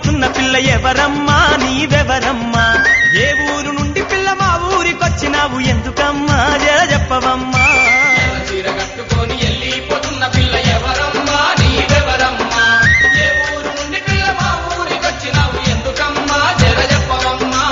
పోతున్న పిల్ల ఎవరమ్మా నీవెవరమ్మా ఏ ఊరు నుండి పిల్ల మా ఊరికొచ్చినావు ఎందుకమ్మా జర చెప్పవమ్మా చీర కట్టుకొని వెళ్ళిపోతున్న పిల్ల ఎవరమ్మా నీవెవరమ్మా ఏ ఊరు నుండి పిల్ల మా ఊరికొచ్చినావు ఎందుకమ్మా జర చెప్పవమ్మా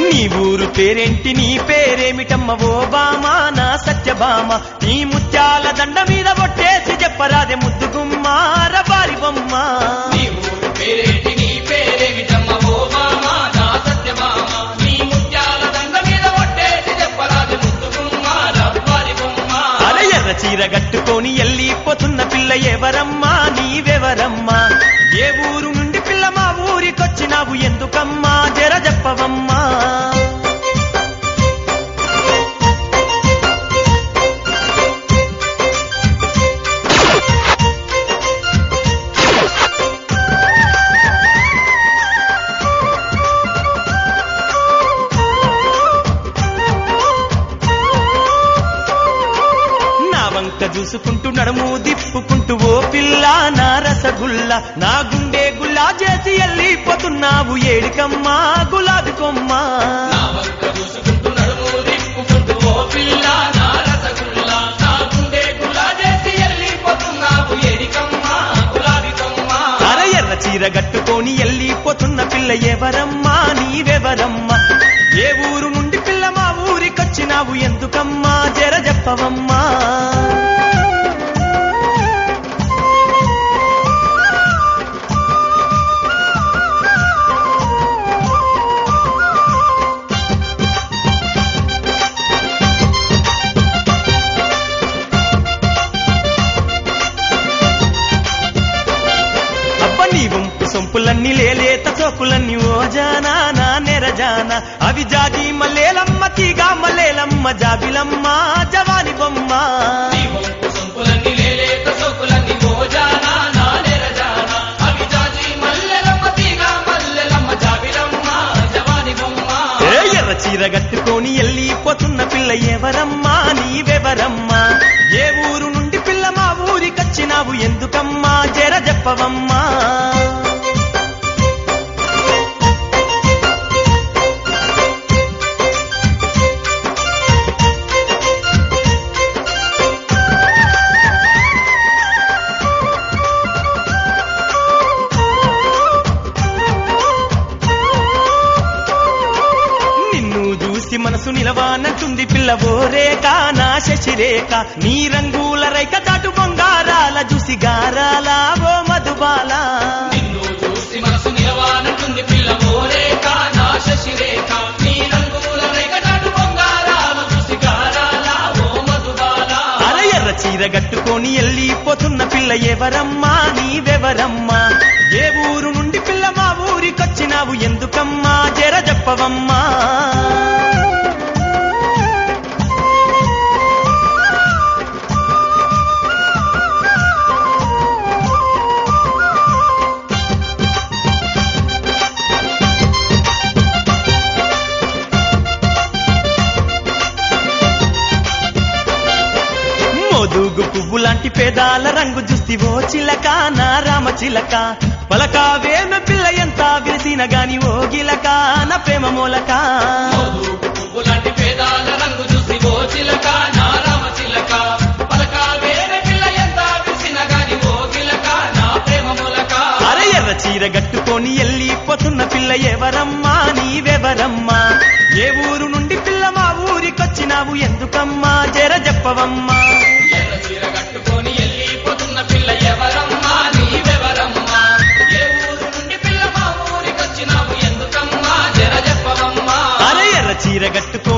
నీ ఊరు పేరేంటి నీ పేరేమిటమ్మ ఓ బామా నా సత్యభామ నీ ముత్యాల దండ మీద కొట్టేసి చెప్పరాదే ముద్దుగుమ్మ రబారి బొమ్మ నీ ఊరు పేరేంటి నీ పేరేమిటమ్మ ఓ మామా నా సత్యమామ నీ ముత్యాల దండ మీద కొట్టేసి చెప్పరాదు ముద్దుగుమ్మ రవ్వారి బొమ్మ అరే ఎర్ర చీర కట్టుకొని వెళ్ళిపోతున్న పిల్ల ఎవరమ్మా నీవెవరమ్మా ఏ ఊరు నుండి పిల్ల మా ఊరికొచ్చినావు ఎందుకమ్మా జర చెప్పవమ్మా చూసుకుంటూ నడుము దిప్పుకుంటూ ఓ పిల్ల నా రసగుల్ల నా గుండె గుల్లా చేసి వెళ్ళిపోతున్నావు ఏడికమ్మా గులాబీ కొమ్మ నా వంక చూసుకుంటూ నడుము దిప్పుకుంటూ ఓ పిల్ల నా రసగుల్లా నా గుండె గుల్లా చేసి వెళ్ళిపోతున్నావు ఏడికమ్మా గులాబీ కొమ్మ అరే ఎర్ర చీర కట్టుకొని వెళ్ళిపోతున్న పిల్ల ఎవరమ్మా నీవెవరమ్మా ఏ ఊరు నుండి పిల్ల మా ఊరికొచ్చినావు ఎందుకమ్మా జర చెప్పవమ్మా సొంపులన్నీ లేలేత చోకులన్నీ ఓ జానా నా నెరజానా అవి జాజి మల్లేలమ్మ తీగా మల్లేలమ్మ జాబిలమ్మ జవాని బొమ్మ సొంపులన్నీ లేలేత చోకులన్నీ ఓ జానా నా నెరజానా అవి జాజి మల్లెలమ్మ తీగా మల్లెలమ్మ జాబిలమ్మ జవాని బొమ్మ ఎర్ర చీర కట్టుకొని వెళ్ళిపోతున్న పిల్ల ఎవరమ్మా నీవెవరమ్మా ఏ ఊరు నుండి పిల్ల మా ఊరికొచ్చినావు ఎందుకమ్మా జర చెప్పవమ్మా మనసు నిలవానంటుంది పిల్లవో రేఖ నా శశిరేఖ నీ రంగుల రైక చాటు బంగారాల చూసి గారాల ఓ మధుబాల నిన్ను చూసి మనసు నిలవానంటుంది పిల్లవో రేఖ నా శశిరేఖ నీ రంగుల రైక చాటు బంగారాల చూసి గారాల ఓ మధుబాల అరే ఎర్ర చీర కట్టుకొని వెళ్ళిపోతున్న పిల్ల ఎవరమ్మా నీవెవరమ్మా ఏ ఊరు నుండి పిల్ల మా ఊరికొచ్చినావు ఎందుకమ్మా జర చెప్పవమ్మా మోదుగు పువ్వు లాంటి పేదాల రంగు చూసి ఓ చిలక నా రామ చిలక పలకావేమ పిల్ల ఎంత విరిసిన గాని ఓ గిలక నా ప్రేమ మూలక పువ్వు లాంటి పేదాల రంగు చూసి ఓ చిలక నా రామ చిలక పలకావేమ పిల్ల ఎంత విరిసిన గాని ఓ గిలక నా ప్రేమ మూలక అరే ఎర్ర చీర కట్టుకొని వెళ్ళిపోతున్న పిల్ల ఎవరమ్మా నీవెవరమ్మా ఏ ఊరు నుండి పిల్ల మా ఊరికొచ్చినావు ఎందుకమ్మా జర చెప్పవమ్మా ఎర్ర చీర కట్టుకొని వెళ్ళిపోతున్న పిల్ల ఎవరమ్మా నీవెవరమ్మా ఏ ఊరు నుండి పిల్ల మా ఊరికొచ్చినావు ఎందుకమ్మా జర చెప్పవమ్మా అరే ఎర్ర చీర కట్టుకొని